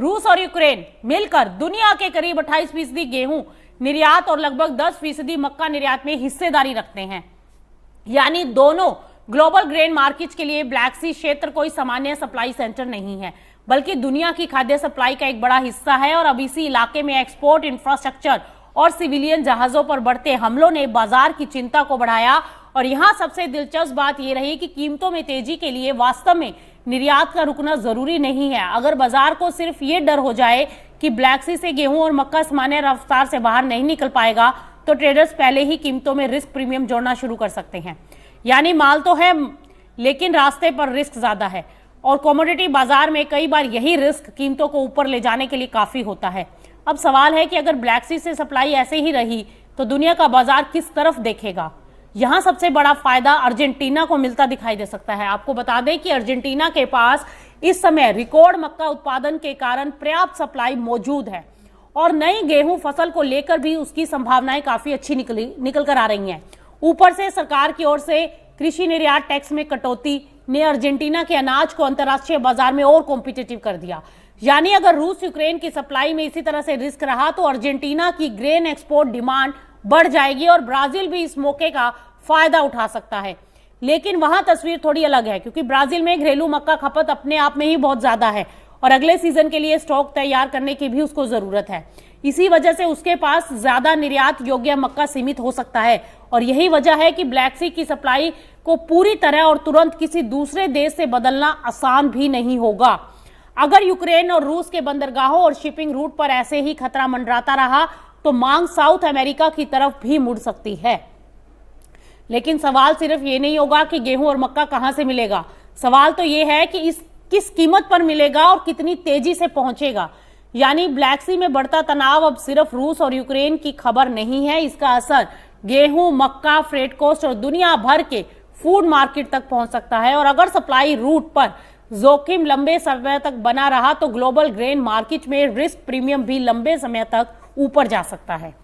रूस और यूक्रेन मिलकर दुनिया के करीब 28% गेहूं निर्यात और लगभग 10% मक्का निर्यात में हिस्सेदारी रखते हैं। यानी दोनों ग्लोबल ग्रेन मार्केट के लिए ब्लैक सी क्षेत्र कोई सामान्य सप्लाई सेंटर नहीं है, बल्कि दुनिया की खाद्य सप्लाई का एक बड़ा हिस्सा है। और अब इसी इलाके में एक्सपोर्ट इंफ्रास्ट्रक्चर और सिविलियन जहाजों पर बढ़ते हमलों ने बाजार की चिंता को बढ़ाया। और यहां सबसे दिलचस्प बात यह रही कि कीमतों में तेजी के लिए वास्तव में निर्यात का रुकना जरूरी नहीं है। अगर बाजार को सिर्फ ये डर हो जाए कि ब्लैक सी से गेहूं और मक्का सामान्य रफ्तार से बाहर नहीं निकल पाएगा, तो ट्रेडर्स पहले ही कीमतों में रिस्क प्रीमियम जोड़ना शुरू कर सकते हैं। यानी माल तो है, लेकिन रास्ते पर रिस्क ज्यादा है। और कमोडिटी बाजार में कई बार यही रिस्क कीमतों को ऊपर ले जाने के लिए काफी होता है। अब सवाल है कि अगर ब्लैक सी से सप्लाई ऐसे ही रही तो दुनिया का बाजार किस तरफ देखेगा। यहां सबसे बड़ा फायदा अर्जेंटीना को मिलता दिखाई दे सकता है। आपको बता दें कि अर्जेंटीना के पास इस समय रिकॉर्ड मक्का उत्पादन के कारण पर्याप्त सप्लाई मौजूद है और नई गेहूं फसल को लेकर भी उसकी संभावनाएं काफी अच्छी निकल कर आ रही हैं। ऊपर से सरकार की ओर से कृषि निर्यात टैक्स में कटौती ने अर्जेंटीना के अनाज को अंतर्राष्ट्रीय बाजार में और कॉम्पिटिटिव कर दिया। यानी अगर रूस यूक्रेन की सप्लाई में इसी तरह से रिस्क रहा तो अर्जेंटीना की ग्रेन एक्सपोर्ट डिमांड बढ़ जाएगी और ब्राजील भी इस मौके का फायदा उठा सकता है। लेकिन वहां तस्वीर थोड़ी अलग है, क्योंकि ब्राजील में घरेलू मक्का खपत अपने आप में ही बहुत ज्यादा है और अगले सीजन के लिए स्टॉक तैयार करने की भी उसको जरूरत है। इसी वजह से उसके पास ज्यादा निर्यात योग्य मक्का सीमित हो सकता है। और यही वजह है कि ब्लैक सी की सप्लाई को पूरी तरह और तुरंत किसी दूसरे देश से बदलना आसान भी नहीं होगा। अगर यूक्रेन और रूस के बंदरगाहों और शिपिंग रूट पर ऐसे ही खतरा मंडराता रहा तो मांग साउथ अमेरिका की तरफ भी मुड़ सकती है। लेकिन सवाल सिर्फ ये नहीं होगा कि गेहूं और मक्का कहां से मिलेगा। सवाल तो ये है कि इस किस कीमत पर मिलेगा और कितनी तेजी से पहुंचेगा। यानी ब्लैक सी में बढ़ता तनाव अब सिर्फ रूस और यूक्रेन की खबर नहीं है, इसका असर गेहूं, मक्का, फ्रेट कॉस्ट और दुनिया भर के फूड मार्केट तक पहुंच सकता है। और अगर सप्लाई रूट पर जोखिम लंबे समय तक बना रहा तो ग्लोबल ग्रेन मार्केट में रिस्क प्रीमियम भी लंबे समय तक ऊपर जा सकता है।